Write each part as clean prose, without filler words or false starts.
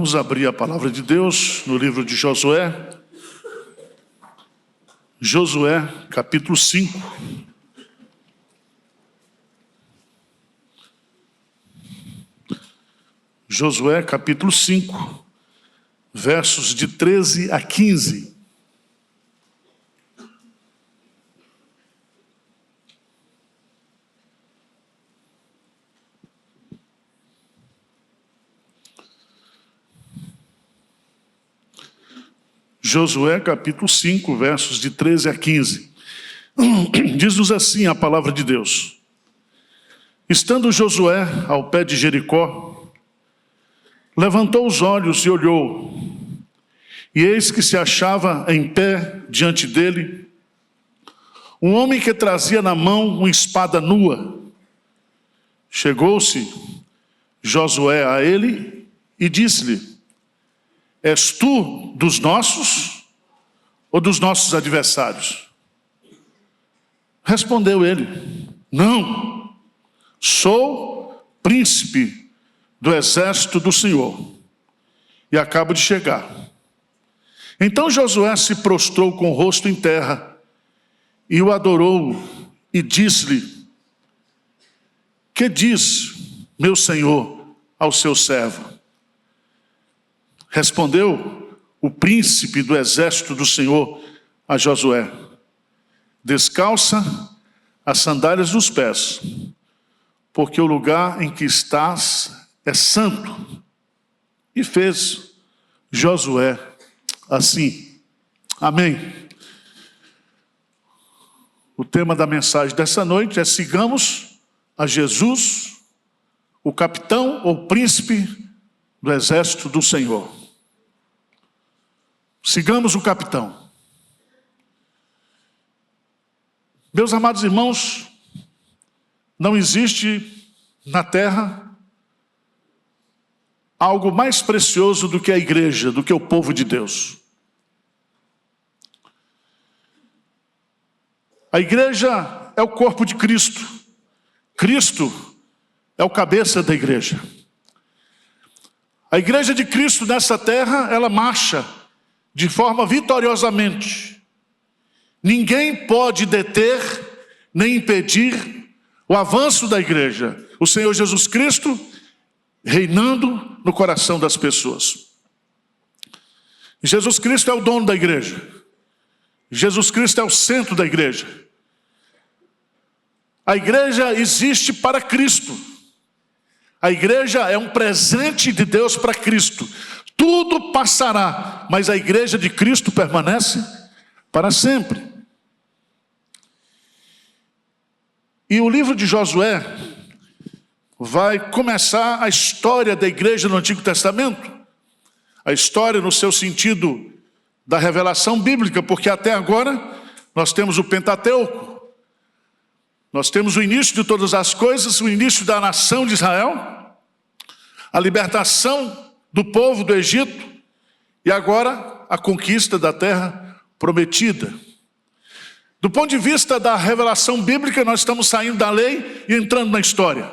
Vamos abrir a palavra de Deus no livro de Josué. Josué, capítulo 5. Josué, capítulo 5, versos de 13 a 15. Josué, capítulo 5, versos de 13 a 15. Diz-nos assim a palavra de Deus. Estando Josué ao pé de Jericó, levantou os olhos e olhou, e eis que se achava em pé diante dele um homem que trazia na mão uma espada nua. Chegou-se Josué a ele e disse-lhe: És tu dos nossos ou dos nossos adversários? Respondeu ele: Não, sou príncipe do exército do Senhor e acabo de chegar. Então Josué se prostrou com o rosto em terra e o adorou e disse-lhe: Que diz meu senhor ao seu servo? Respondeu o príncipe do exército do Senhor a Josué: Descalça as sandálias dos pés, porque o lugar em que estás é santo. E fez Josué assim. Amém. O tema da mensagem dessa noite é: sigamos a Jesus, o capitão ou príncipe do exército do Senhor. Sigamos o capitão. Meus amados irmãos, não existe na terra algo mais precioso do que a igreja, do que o povo de Deus. A igreja é o corpo de Cristo. Cristo é o cabeça da igreja. A igreja de Cristo nessa terra, ela marcha de forma vitoriosamente. Ninguém pode deter nem impedir o avanço da igreja. O Senhor Jesus Cristo reinando no coração das pessoas. Jesus Cristo é o dono da igreja. Jesus Cristo é o centro da igreja. A igreja existe para Cristo. A igreja é um presente de Deus para Cristo. Tudo passará, mas a igreja de Cristo permanece para sempre. E o livro de Josué vai começar a história da igreja no Antigo Testamento. A história no seu sentido da revelação bíblica, porque até agora nós temos o Pentateuco. Nós temos o início de todas as coisas, o início da nação de Israel, a libertação do povo do Egito e agora a conquista da terra prometida. Do ponto de vista da revelação bíblica, nós estamos saindo da lei e entrando na história.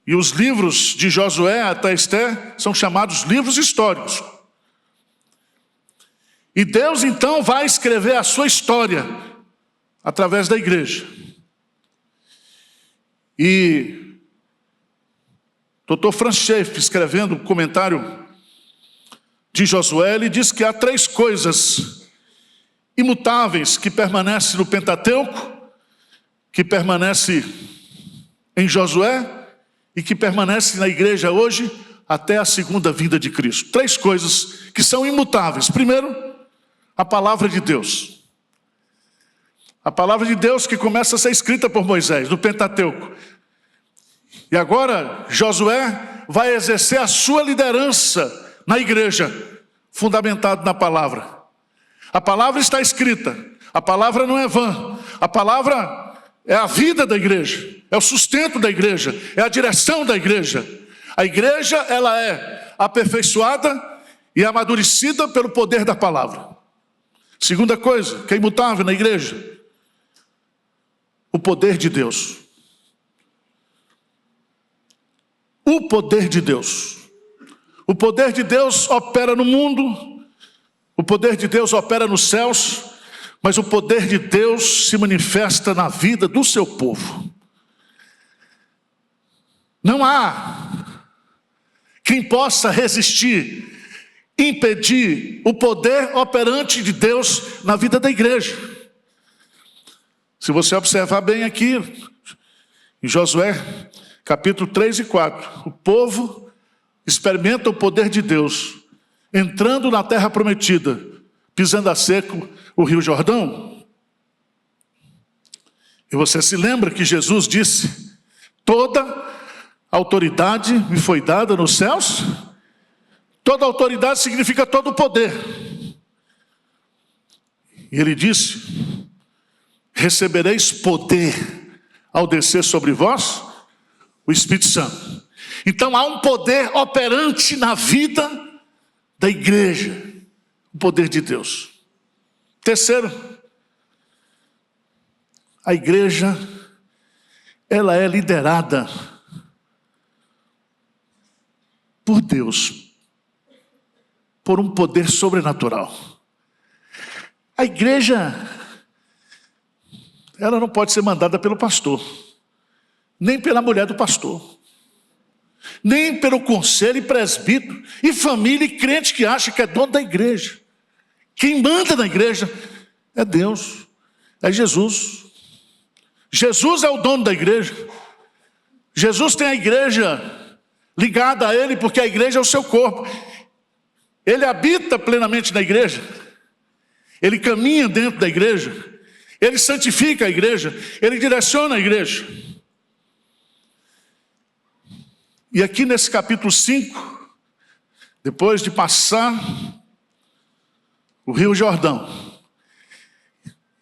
E os livros de Josué até Esther são chamados livros históricos. E Deus então vai escrever a sua história através da igreja. E Dr. Franz Schaeffer, escrevendo um comentário de Josué, ele diz que há 3 coisas imutáveis que permanecem no Pentateuco, que permanece em Josué e que permanece na igreja hoje até a segunda vinda de Cristo. 3 coisas que são imutáveis. Primeiro, a palavra de Deus. A palavra de Deus que começa a ser escrita por Moisés, no Pentateuco. E agora Josué vai exercer a sua liderança na igreja, fundamentado na palavra. A palavra está escrita, a palavra não é vã, a palavra é a vida da igreja, é o sustento da igreja, é a direção da igreja. A igreja, ela é aperfeiçoada e amadurecida pelo poder da palavra. Segunda coisa, que é imutável na igreja, o poder de Deus. O poder de Deus. O poder de Deus opera no mundo, o poder de Deus opera nos céus, mas o poder de Deus se manifesta na vida do seu povo. Não há quem possa resistir, impedir o poder operante de Deus na vida da igreja. Se você observar bem aqui, em Josué, capítulo 3 e 4, o povo experimenta o poder de Deus, entrando na terra prometida, pisando a seco o rio Jordão. E você se lembra que Jesus disse: toda autoridade me foi dada nos céus. Toda autoridade significa todo o poder. E ele disse: recebereis poder ao descer sobre vós o Espírito Santo. Então há um poder operante na vida da igreja, o poder de Deus. Terceiro, a igreja, ela é liderada por Deus, por um poder sobrenatural. A igreja, ela não pode ser mandada pelo pastor, nem pela mulher do pastor, nem pelo conselho e presbítero, e família e crente que acha que é dono da igreja. Quem manda na igreja é Deus, é Jesus. Jesus é o dono da igreja. Jesus tem a igreja ligada a ele, porque a igreja é o seu corpo. Ele habita plenamente na igreja. Ele caminha dentro da igreja. Ele santifica a igreja. Ele direciona a igreja. E aqui nesse capítulo 5, depois de passar o rio Jordão,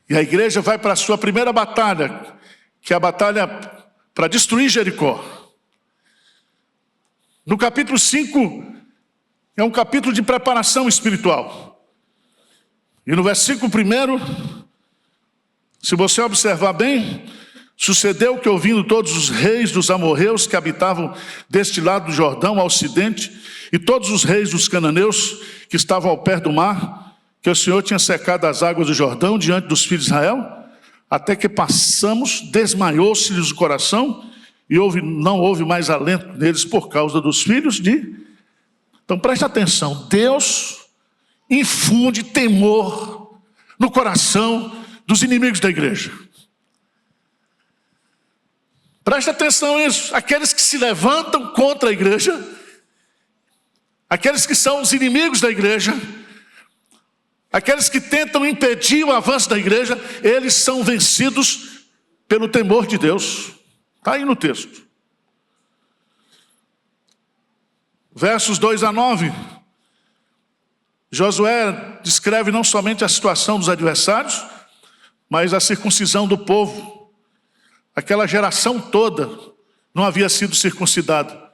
e a igreja vai para a sua primeira batalha, que é a batalha para destruir Jericó. No capítulo 5, é um capítulo de preparação espiritual. E no versículo 1, se você observar bem, sucedeu que, ouvindo todos os reis dos amorreus que habitavam deste lado do Jordão, ao ocidente, e todos os reis dos cananeus que estavam ao pé do mar, que o Senhor tinha secado as águas do Jordão diante dos filhos de Israel, até que passamos, desmaiou-se-lhes o coração, e não houve mais alento neles por causa dos filhos de... Então preste atenção, Deus infunde temor no coração dos inimigos da igreja. Preste atenção nisso. Aqueles que se levantam contra a igreja, aqueles que são os inimigos da igreja, aqueles que tentam impedir o avanço da igreja, eles são vencidos pelo temor de Deus. Está aí no texto. Versos 2 a 9. Josué descreve não somente a situação dos adversários, mas a circuncisão do povo. Aquela geração toda não havia sido circuncidada.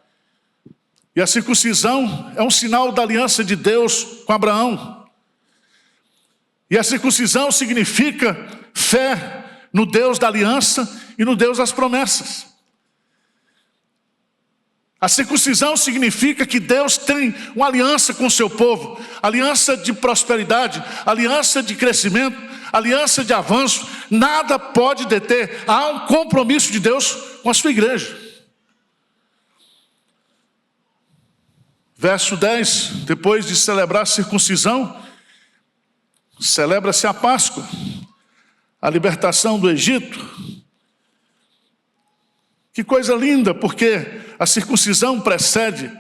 E a circuncisão é um sinal da aliança de Deus com Abraão. E a circuncisão significa fé no Deus da aliança e no Deus das promessas. A circuncisão significa que Deus tem uma aliança com o seu povo, aliança de prosperidade, aliança de crescimento, aliança de avanço. Nada pode deter. Há um compromisso de Deus com a sua igreja. Verso 10, depois de celebrar a circuncisão, celebra-se a Páscoa, a libertação do Egito. Que coisa linda, porque a circuncisão precede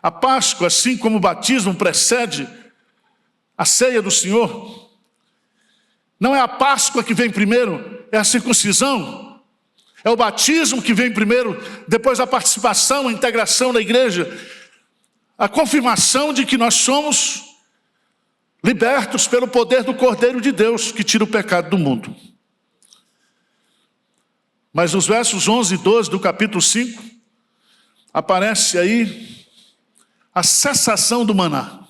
a Páscoa, assim como o batismo precede a ceia do Senhor. Não é a Páscoa que vem primeiro, é a circuncisão. É o batismo que vem primeiro, depois a participação, a integração na igreja. A confirmação de que nós somos libertos pelo poder do Cordeiro de Deus, que tira o pecado do mundo. Mas nos versos 11 e 12 do capítulo 5, aparece aí a cessação do maná.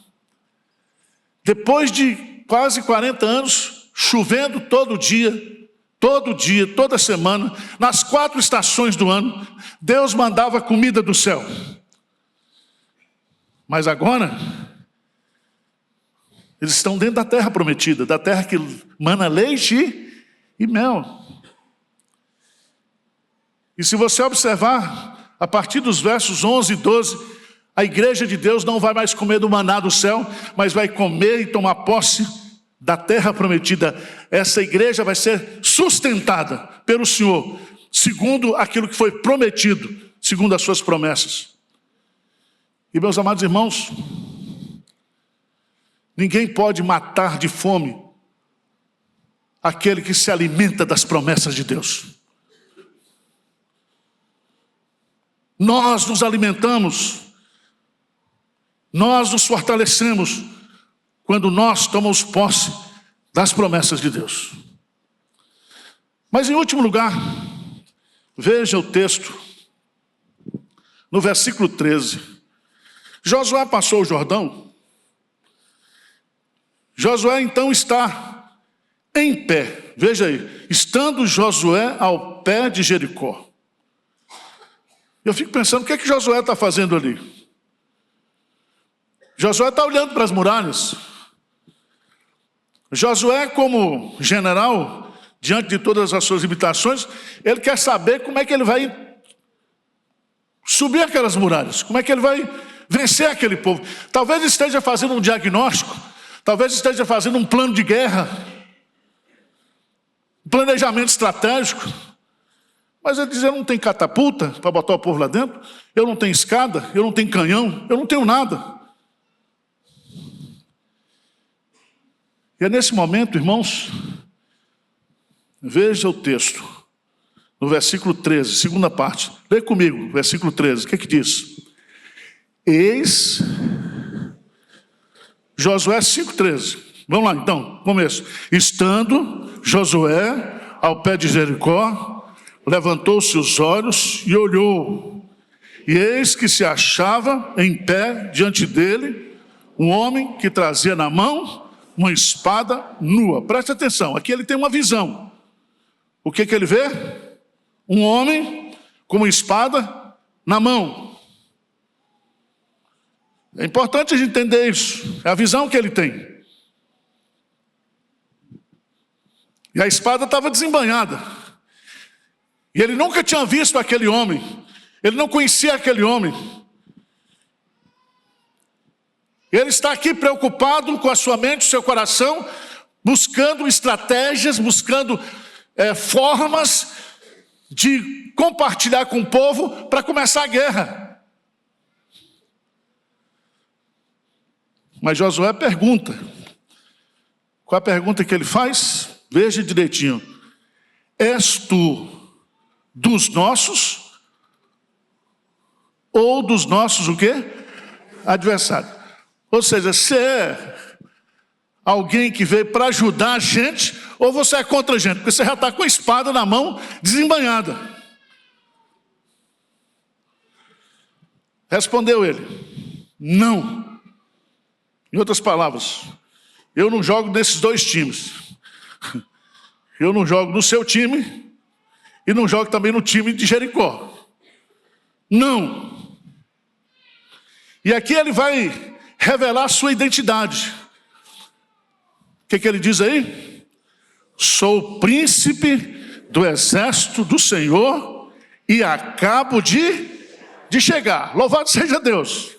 Depois de quase 40 anos, chovendo todo dia, toda semana, nas 4 estações do ano, Deus mandava comida do céu. Mas agora, eles estão dentro da terra prometida, da terra que mana leite e mel. E se você observar, a partir dos versos 11 e 12, a igreja de Deus não vai mais comer do maná do céu, mas vai comer e tomar posse da terra prometida. Essa igreja vai ser sustentada pelo Senhor, segundo aquilo que foi prometido, segundo as suas promessas. E meus amados irmãos, ninguém pode matar de fome aquele que se alimenta das promessas de Deus. Nós nos alimentamos, nós nos fortalecemos quando nós tomamos posse das promessas de Deus. Mas em último lugar, veja o texto, no versículo 13. Josué passou o Jordão. Josué então está em pé. Veja aí, estando Josué ao pé de Jericó. Eu fico pensando, o que é que Josué está fazendo ali? Josué está olhando para as muralhas. Josué, como general, diante de todas as suas limitações, ele quer saber como é que ele vai subir aquelas muralhas, como é que ele vai vencer aquele povo. Talvez esteja fazendo um diagnóstico, talvez esteja fazendo um plano de guerra, um planejamento estratégico. Mas ele diz, eu não tenho catapulta para botar o povo lá dentro, eu não tenho escada, eu não tenho canhão, eu não tenho nada. E é nesse momento, irmãos, veja o texto, no versículo 13, segunda parte. Lê comigo, versículo 13, o que é que diz? Eis, Josué 5,13. Vamos lá então, começo. Estando Josué ao pé de Jericó, levantou-se os olhos e olhou. E eis que se achava em pé diante dele um homem que trazia na mão uma espada nua. Preste atenção, aqui ele tem uma visão. O que ele vê? Um homem com uma espada na mão. É importante a gente entender isso. É a visão que ele tem. E a espada estava desembainhada. E ele nunca tinha visto aquele homem. Ele não conhecia aquele homem. Ele está aqui preocupado com a sua mente, o seu coração, buscando estratégias, buscando formas de compartilhar com o povo para começar a guerra. Mas Josué pergunta. Qual a pergunta que ele faz? Veja direitinho. És tu dos nossos ou dos nossos o quê? Adversários. Ou seja, você é alguém que veio para ajudar a gente, ou você é contra a gente, porque você já está com a espada na mão, desembainhada. Respondeu ele, não. Em outras palavras, eu não jogo nesses dois times. Eu não jogo no seu time, e não jogo também no time de Jericó. Não. E aqui ele vai revelar a sua identidade. O que ele diz aí? Sou príncipe do exército do Senhor e acabo de chegar. Louvado seja Deus.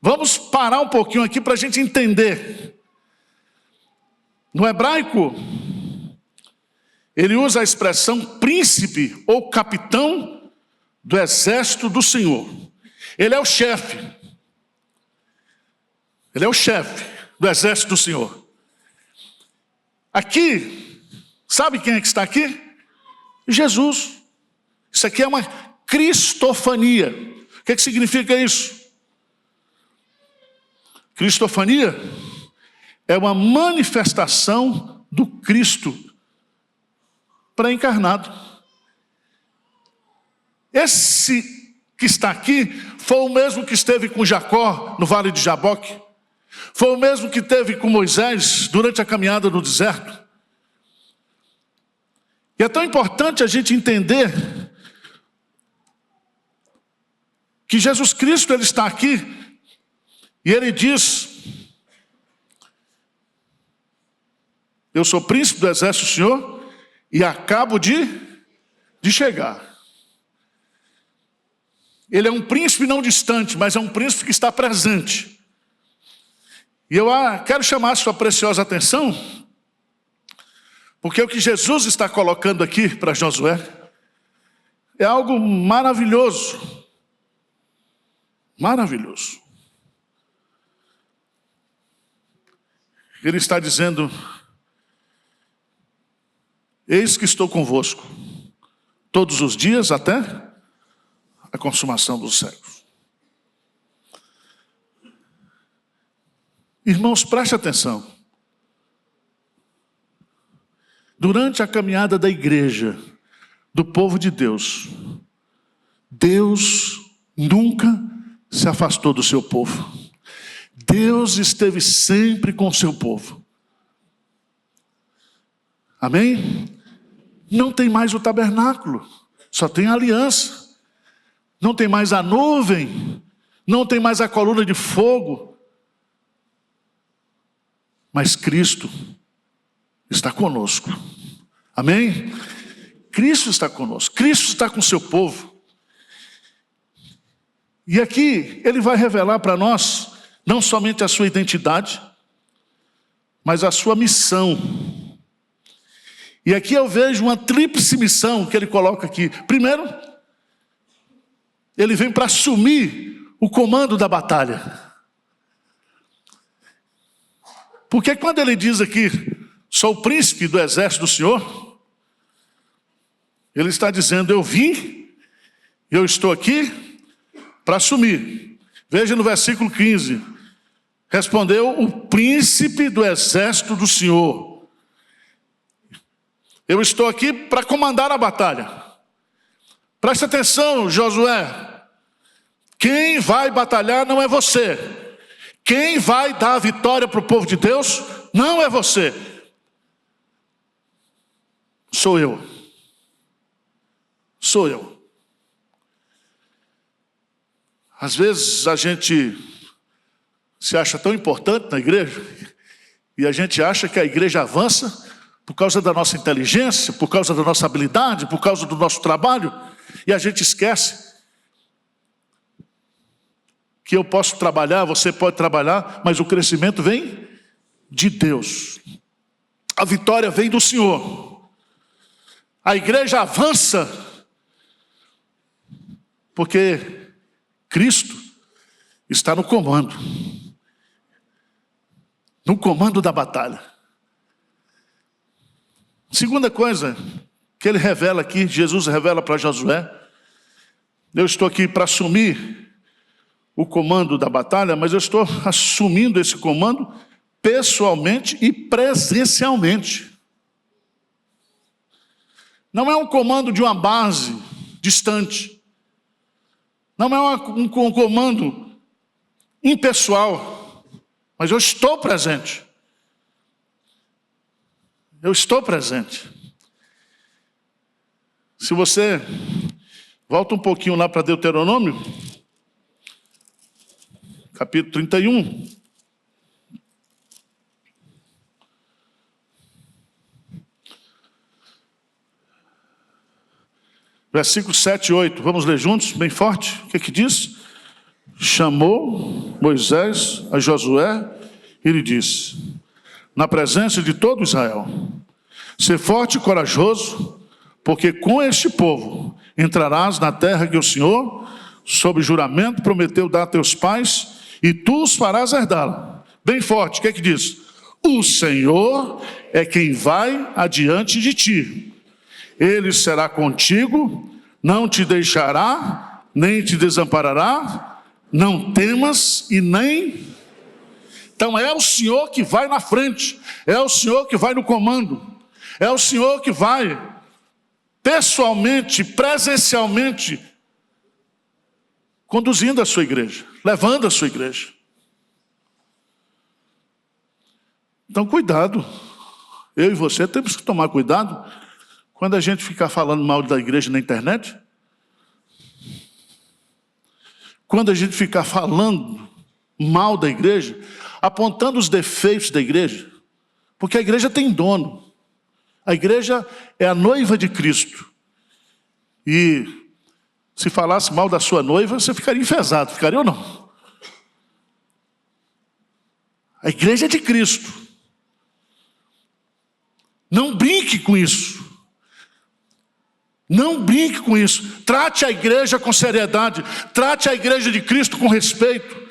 Vamos parar um pouquinho aqui para a gente entender. No hebraico, ele usa a expressão príncipe ou capitão do exército do Senhor. Ele é o chefe. Ele é o chefe do exército do Senhor. Aqui, sabe quem é que está aqui? Jesus. Isso aqui é uma cristofania. O que significa isso? Cristofania é uma manifestação do Cristo pré-encarnado. Esse que está aqui foi o mesmo que esteve com Jacó no vale de Jaboque. Foi o mesmo que teve com Moisés durante a caminhada no deserto. E é tão importante a gente entender que Jesus Cristo ele está aqui E ele diz: eu sou príncipe do exército do Senhor e acabo de chegar. Ele é um príncipe não distante, mas é um príncipe que está presente. E eu quero chamar a sua preciosa atenção, porque o que Jesus está colocando aqui para Josué é algo maravilhoso. Maravilhoso. Ele está dizendo: eis que estou convosco todos os dias até a consumação dos séculos. Irmãos, preste atenção. Durante a caminhada da igreja, do povo de Deus, Deus nunca se afastou do seu povo. Deus esteve sempre com o seu povo. Amém? Não tem mais o tabernáculo, só tem a aliança. Não tem mais a nuvem, não tem mais a coluna de fogo. Mas Cristo está conosco. Amém? Cristo está conosco, Cristo está com o seu povo. E aqui ele vai revelar para nós não somente a sua identidade, mas a sua missão. E aqui eu vejo uma tríplice missão que ele coloca aqui. Primeiro, ele vem para assumir o comando da batalha. Porque quando ele diz aqui: sou o príncipe do exército do Senhor, ele está dizendo: eu vim, eu estou aqui para assumir. Veja no versículo 15: respondeu o príncipe do exército do Senhor: eu estou aqui para comandar a batalha. Preste atenção, Josué, quem vai batalhar não é você. Quem vai dar a vitória para o povo de Deus não é você. Sou eu. Sou eu. Às vezes a gente se acha tão importante na igreja e a gente acha que a igreja avança por causa da nossa inteligência, por causa da nossa habilidade, por causa do nosso trabalho, e a gente esquece que eu posso trabalhar, você pode trabalhar, mas o crescimento vem de Deus. A vitória vem do Senhor. A igreja avança porque Cristo está no comando da batalha. Segunda coisa que ele revela aqui, Jesus revela para Josué: eu estou aqui para assumir o comando da batalha, mas eu estou assumindo esse comando pessoalmente e presencialmente. Não é um comando de uma base distante. Não é um comando impessoal. Mas eu estou presente. Eu estou presente. Se você volta um pouquinho lá para Deuteronômio, capítulo 31. Versículos 7 e 8. Vamos ler juntos, bem forte. O que diz? Chamou Moisés a Josué e lhe disse, na presença de todo Israel: ser forte e corajoso, porque com este povo entrarás na terra que o Senhor, sob juramento, prometeu dar a teus pais, e tu os farás herdá-la. Bem forte, o que diz? O Senhor é quem vai adiante de ti. Ele será contigo, não te deixará, nem te desamparará. Não temas e nem... Então é o Senhor que vai na frente, é o Senhor que vai no comando, é o Senhor que vai pessoalmente, presencialmente, conduzindo a sua igreja, levando a sua igreja. Então cuidado, eu e você temos que tomar cuidado quando a gente ficar falando mal da igreja na internet, quando a gente ficar falando mal da igreja, apontando os defeitos da igreja, porque a igreja tem dono. A igreja é a noiva de Cristo. E se falasse mal da sua noiva, você ficaria enfesado, ficaria ou não? A igreja é de Cristo. Não brinque com isso. Não brinque com isso. Trate a igreja com seriedade. Trate a igreja de Cristo com respeito.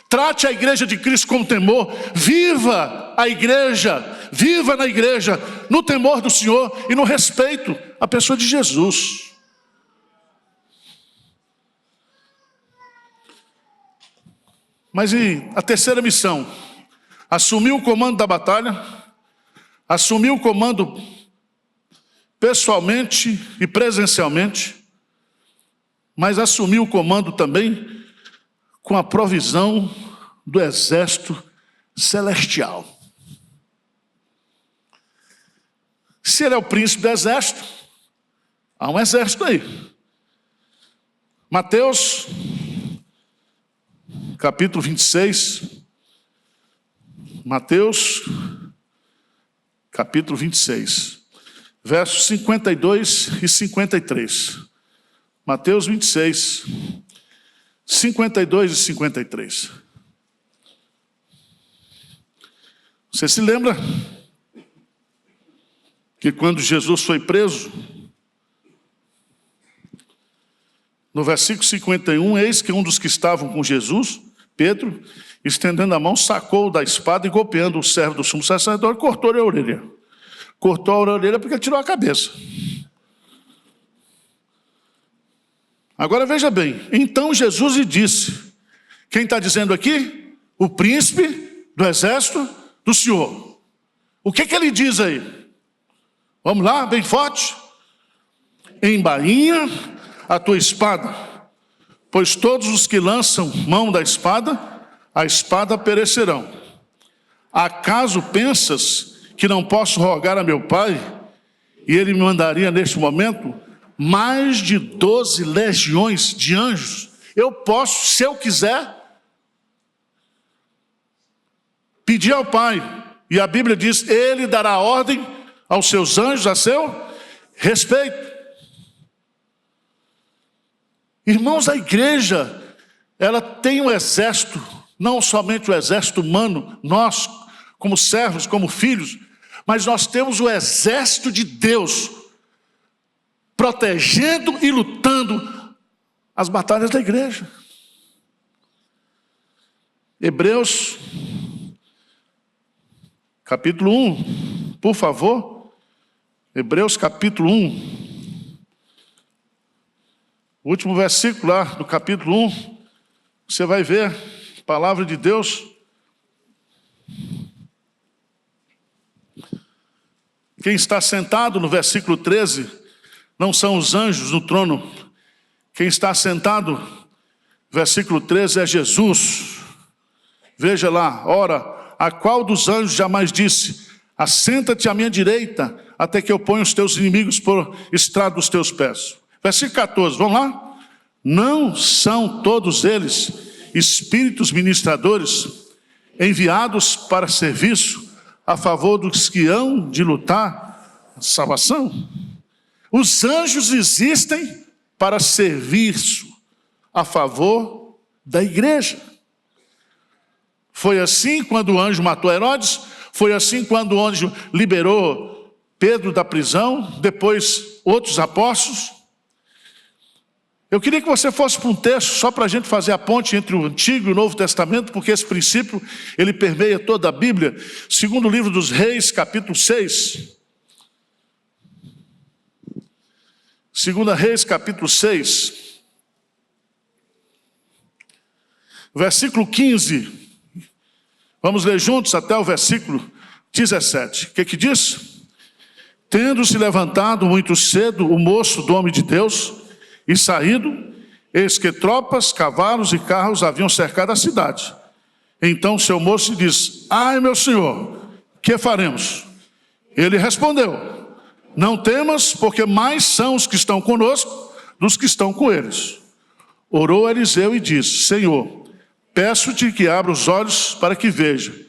Trate a igreja de Cristo com temor. Viva a igreja. Viva na igreja, no temor do Senhor e no respeito à pessoa de Jesus. Mas e a terceira missão? Assumiu o comando da batalha, assumiu o comando pessoalmente e presencialmente, mas assumiu o comando também com a provisão do exército celestial. Se ele é o príncipe do exército, há um exército aí. Mateus, capítulo 26. Mateus, capítulo 26, versos 52 e 53. Mateus 26, 52 e 53. Você se lembra que quando Jesus foi preso, no versículo 51, eis que um dos que estavam com Jesus, Pedro, estendendo a mão, sacou da espada e golpeando o servo do sumo sacerdote, cortou-lhe a orelha. Cortou a orelha porque ele tirou a cabeça. Agora veja bem, então Jesus lhe disse, quem está dizendo aqui? O príncipe do exército do Senhor. O que ele diz aí? Vamos lá, bem forte. Embainha a tua espada, pois todos os que lançam mão da espada, a espada perecerão. Acaso pensas que não posso rogar a meu Pai, e Ele me mandaria neste momento mais de 12 legiões de anjos? Eu posso, se eu quiser, pedir ao Pai, e a Bíblia diz, Ele dará ordem aos seus anjos a seu respeito. Irmãos, a igreja, ela tem um exército, não somente o exército humano, nós, como servos, como filhos, mas nós temos o exército de Deus, protegendo e lutando as batalhas da igreja. Hebreus, capítulo 1, por favor. Hebreus, capítulo 1. O último versículo lá do capítulo 1, você vai ver a palavra de Deus. Quem está sentado no versículo 13, não são os anjos no trono. Quem está sentado, versículo 13, é Jesus. Veja lá, ora, a qual dos anjos jamais disse, assenta-te à minha direita, até que eu ponha os teus inimigos por estrado dos teus pés. Versículo 14, vamos lá? Não são todos eles espíritos ministradores enviados para serviço a favor dos que hão de lutar a salvação? Os anjos existem para serviço a favor da igreja. Foi assim quando o anjo matou Herodes, foi assim quando o anjo liberou Pedro da prisão, depois outros apóstolos. Eu queria que você fosse para um texto, só para a gente fazer a ponte entre o Antigo e o Novo Testamento, porque esse princípio, ele permeia toda a Bíblia. Segundo livro dos Reis, capítulo 6. Segunda Reis, capítulo 6. Versículo 15. Vamos ler juntos até o versículo 17. O que diz? Tendo-se levantado muito cedo o moço do homem de Deus, e saído, eis que tropas, cavalos e carros haviam cercado a cidade. Então seu moço disse, ai meu senhor, que faremos? Ele respondeu, não temas, porque mais são os que estão conosco dos que estão com eles. Orou Eliseu e disse, Senhor, peço-te que abra os olhos para que veja.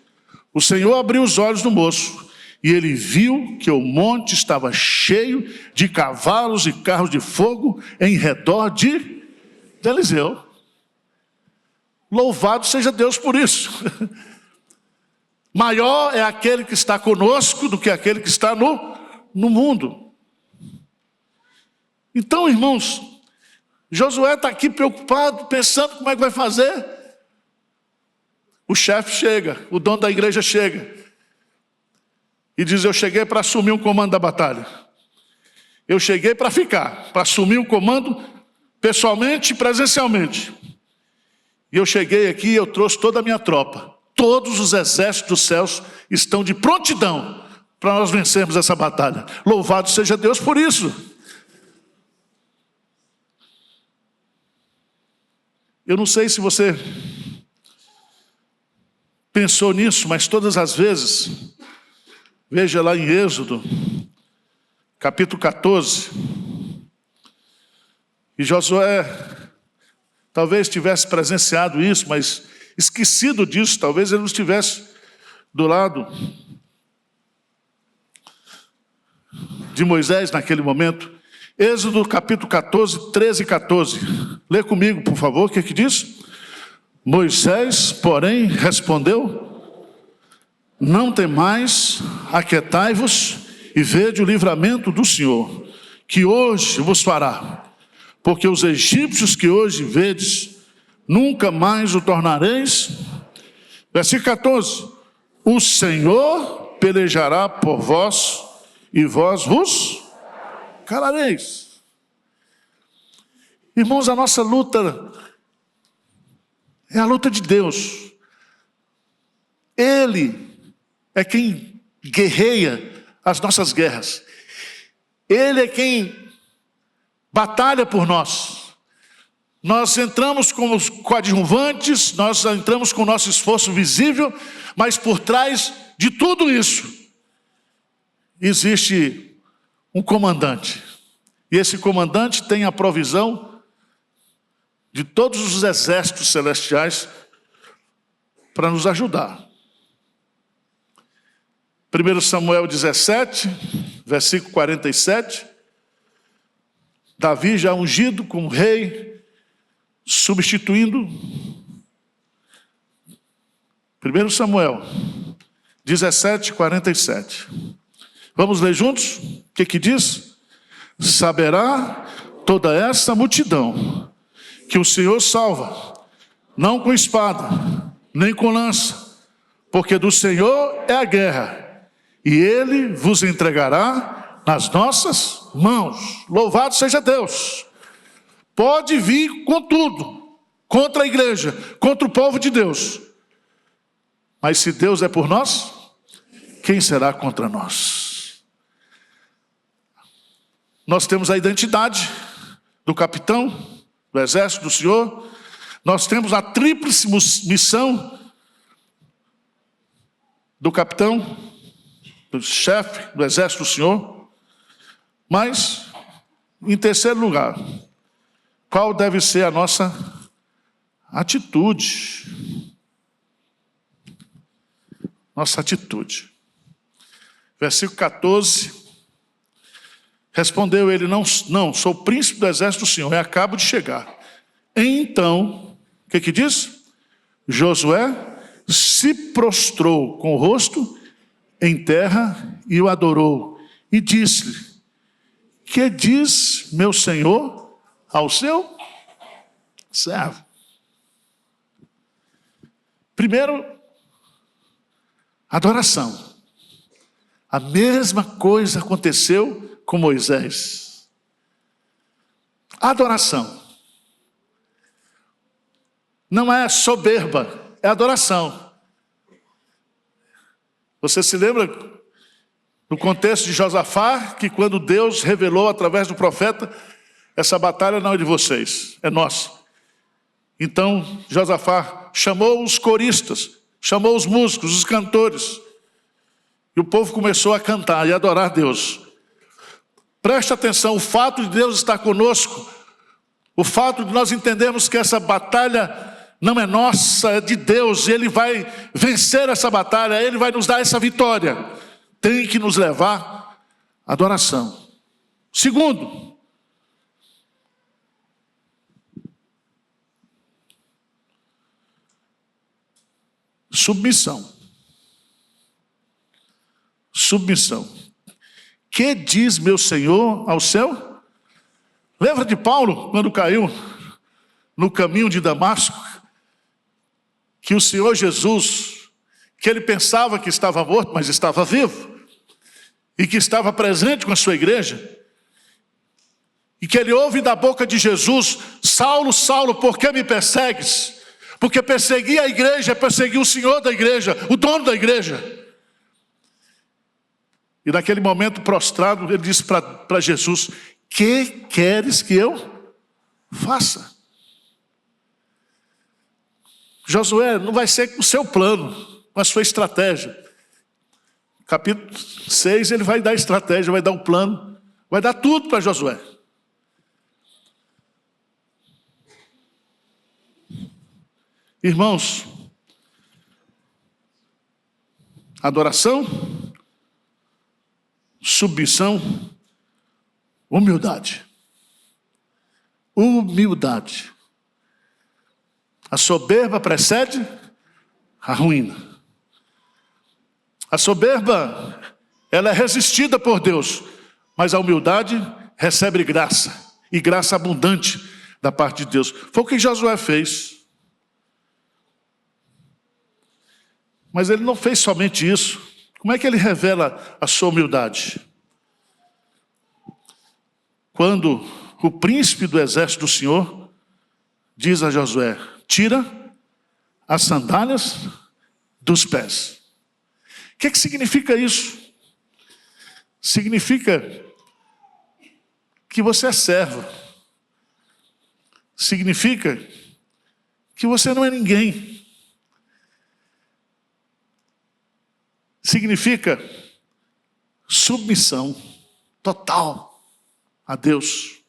O Senhor abriu os olhos do moço, e ele viu que o monte estava cheio de cavalos e carros de fogo em redor de Eliseu. Louvado seja Deus por isso. Maior é aquele que está conosco do que aquele que está no mundo. Então, irmãos, Josué está aqui preocupado, pensando como é que vai fazer. O chefe chega, o dono da igreja chega e diz: eu cheguei para assumir o comando da batalha. Eu cheguei para ficar, para assumir o comando pessoalmente e presencialmente. E eu cheguei aqui e eu trouxe toda a minha tropa. Todos os exércitos dos céus estão de prontidão para nós vencermos essa batalha. Louvado seja Deus por isso. Eu não sei se você pensou nisso, mas todas as vezes, veja lá em Êxodo, capítulo 14, e Josué talvez tivesse presenciado isso, mas esquecido disso, talvez ele não estivesse do lado de Moisés naquele momento. Êxodo capítulo 14, 13 e 14. Lê comigo, por favor, o que diz? Moisés, porém, respondeu: não temais, aquietai-vos e vede o livramento do Senhor, que hoje vos fará. Porque os egípcios que hoje vedes, nunca mais o tornareis. Versículo 14. O Senhor pelejará por vós, e vós vos calareis. Irmãos, a nossa luta é a luta de Deus. Ele é quem guerreia as nossas guerras. Ele é quem batalha por nós. Nós entramos como coadjuvantes, nós entramos com o nosso esforço visível, mas por trás de tudo isso existe um comandante. E esse comandante tem a provisão de todos os exércitos celestiais para nos ajudar. 1 Samuel 17, versículo 47. Davi já ungido como rei, substituindo. 1 Samuel 17, 47. Vamos ler juntos? O que diz? Saberá toda essa multidão que o Senhor salva, não com espada, nem com lança, porque do Senhor é a guerra, e Ele vos entregará nas nossas mãos. Louvado seja Deus. Pode vir com tudo, contra a igreja, contra o povo de Deus. Mas se Deus é por nós, quem será contra nós? Nós temos a identidade do capitão do exército do Senhor. Nós temos a tríplice missão do capitão, do chefe do exército do Senhor. Mas, em terceiro lugar, qual deve ser a nossa atitude? Nossa atitude. Versículo 14. Respondeu ele: não, sou príncipe do exército do Senhor, e acabo de chegar. Então, o que diz? Josué se prostrou com o rosto em terra e o adorou. E disse-lhe: que diz meu senhor ao seu servo? Primeiro, adoração. A mesma coisa aconteceu com Moisés. Adoração. Não é soberba, é adoração. Você se lembra no contexto de Josafá, que quando Deus revelou através do profeta: essa batalha não é de vocês, é nossa. Então Josafá chamou os coristas, chamou os músicos, os cantores, e o povo começou a cantar e adorar a Deus. Preste atenção, o fato de Deus estar conosco, o fato de nós entendermos que essa batalha não é nossa, é de Deus. Ele vai vencer essa batalha, Ele vai nos dar essa vitória. Tem que nos levar à adoração. Segundo, submissão. Submissão. Que diz meu Senhor ao seu? Lembra de Paulo, quando caiu no caminho de Damasco, que o Senhor Jesus, que ele pensava que estava morto, mas estava vivo, e que estava presente com a sua igreja, e que ele ouve da boca de Jesus: Saulo, Saulo, por que me persegues? Porque perseguir a igreja é perseguir o Senhor da igreja, o dono da igreja. E naquele momento prostrado, ele disse para Jesus: que queres que eu faça? Josué, não vai ser com o seu plano, com a sua estratégia. Capítulo 6, ele vai dar estratégia, vai dar um plano, vai dar tudo para Josué. Irmãos, adoração, submissão, humildade. Humildade. A soberba precede a ruína. A soberba, ela é resistida por Deus, mas a humildade recebe graça, e graça abundante da parte de Deus. Foi o que Josué fez. Mas ele não fez somente isso. Como é que ele revela a sua humildade? Quando o príncipe do exército do Senhor diz a Josué: tira as sandálias dos pés. O que significa isso? Significa que você é servo. Significa que você não é ninguém. Significa submissão total a Deus.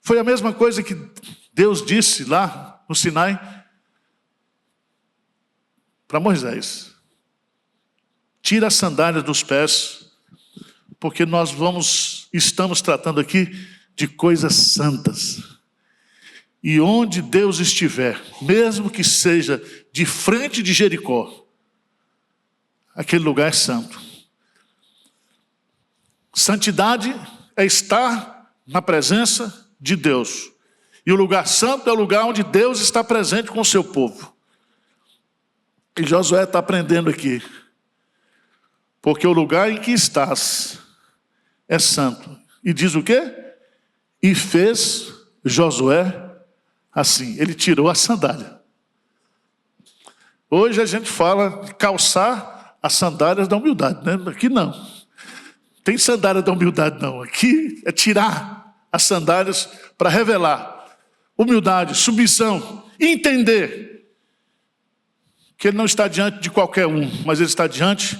Foi a mesma coisa que Deus disse lá no Sinai para Moisés: tira as sandálias dos pés, porque nós estamos tratando aqui de coisas santas. E onde Deus estiver, mesmo que seja de frente de Jericó, aquele lugar é santo. Santidade é estar na presença de Deus. E o lugar santo é o lugar onde Deus está presente com o seu povo. E Josué está aprendendo aqui. Porque o lugar em que estás é santo. E diz o quê? E fez Josué assim. Ele tirou a sandália. Hoje a gente fala de calçar as sandálias da humildade, né? Aqui não. Tem sandália da humildade não. Aqui é tirar as sandálias para revelar humildade, submissão, entender que ele não está diante de qualquer um, mas ele está diante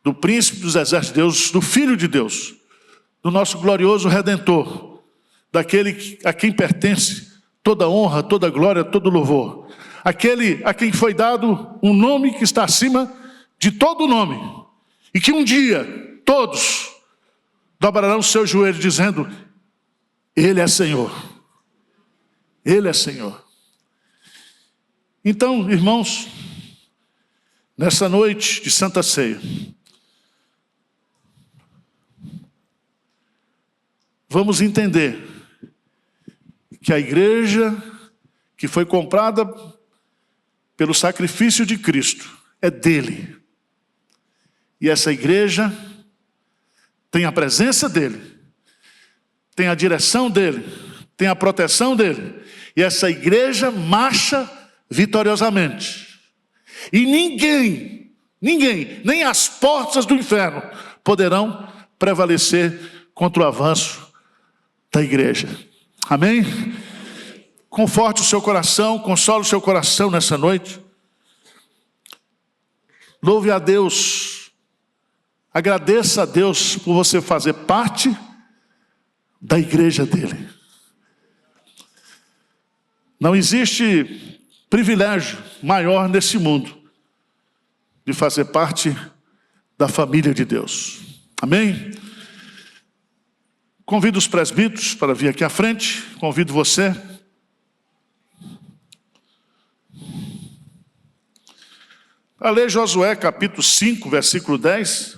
do príncipe dos exércitos de Deus, do Filho de Deus, do nosso glorioso Redentor, daquele a quem pertence toda honra, toda glória, todo louvor. Aquele a quem foi dado um nome que está acima de todo nome, e que um dia todos dobrarão o seu joelho dizendo: Ele é Senhor. Ele é Senhor. Então, irmãos, nessa noite de Santa Ceia, vamos entender que a igreja que foi comprada pelo sacrifício de Cristo é dele. E essa igreja tem a presença dele, tem a direção dele, tem a proteção dele. E essa igreja marcha vitoriosamente. E ninguém, nem as portas do inferno poderão prevalecer contra o avanço da igreja. Amém? Conforte o seu coração, console o seu coração nessa noite. Louve a Deus. Agradeça a Deus por você fazer parte da igreja dele. Não existe privilégio maior nesse mundo de fazer parte da família de Deus. Amém? Convido os presbíteros para vir aqui à frente. Convido você. A ler Josué capítulo 5, versículo 10.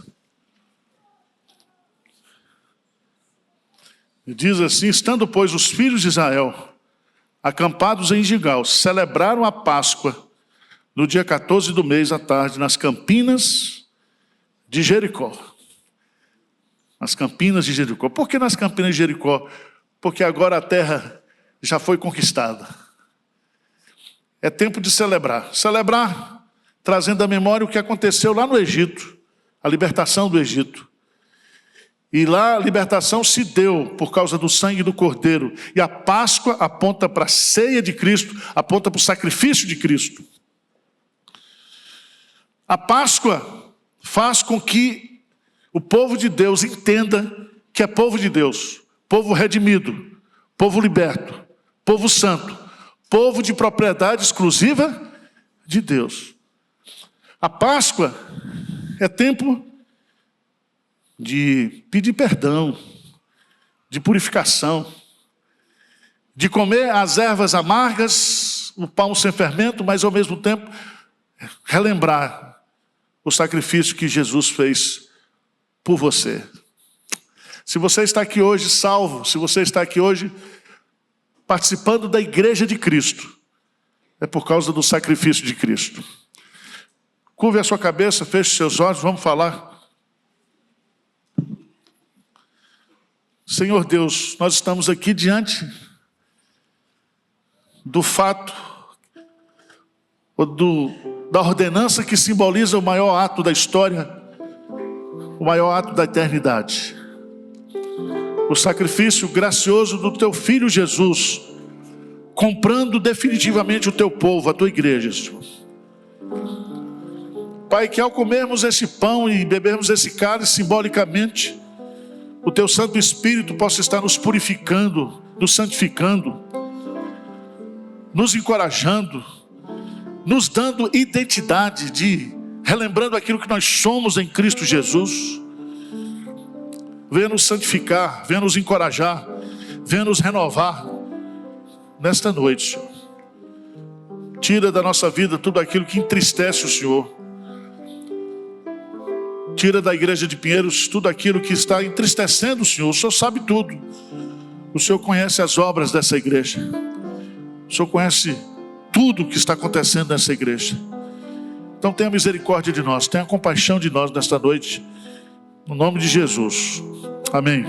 Diz assim: estando, pois, os filhos de Israel acampados em Gilgal, celebraram a Páscoa no dia 14 do mês à tarde, nas campinas de Jericó. Nas campinas de Jericó. Por que nas campinas de Jericó? Porque agora a terra já foi conquistada. É tempo de celebrar. Celebrar, trazendo à memória o que aconteceu lá no Egito, a libertação do Egito. E lá a libertação se deu por causa do sangue do Cordeiro. E a Páscoa aponta para a ceia de Cristo, aponta para o sacrifício de Cristo. A Páscoa faz com que o povo de Deus entenda que é povo de Deus, povo redimido, povo liberto, povo santo, povo de propriedade exclusiva de Deus. A Páscoa é tempo de pedir perdão, de purificação, de comer as ervas amargas, o pão sem fermento, mas ao mesmo tempo relembrar o sacrifício que Jesus fez por você. Se você está aqui hoje salvo, se você está aqui hoje participando da igreja de Cristo, é por causa do sacrifício de Cristo. Curve a sua cabeça, feche seus olhos, vamos falar. Senhor Deus, nós estamos aqui diante do fato, da ordenança que simboliza o maior ato da história, o maior ato da eternidade. O sacrifício gracioso do teu Filho Jesus, comprando definitivamente o teu povo, a tua igreja, Senhor. Pai, que ao comermos esse pão e bebermos esse cálice simbolicamente, o teu Santo Espírito possa estar nos purificando, nos santificando, nos encorajando, nos dando identidade, relembrando aquilo que nós somos em Cristo Jesus. Venha nos santificar, venha nos encorajar, venha nos renovar nesta noite, Senhor. Tira da nossa vida tudo aquilo que entristece o Senhor. Tira da igreja de Pinheiros tudo aquilo que está entristecendo o Senhor. O Senhor sabe tudo. O Senhor conhece as obras dessa igreja. O Senhor conhece tudo o que está acontecendo nessa igreja. Então tenha misericórdia de nós, tenha compaixão de nós nesta noite. No nome de Jesus. Amém.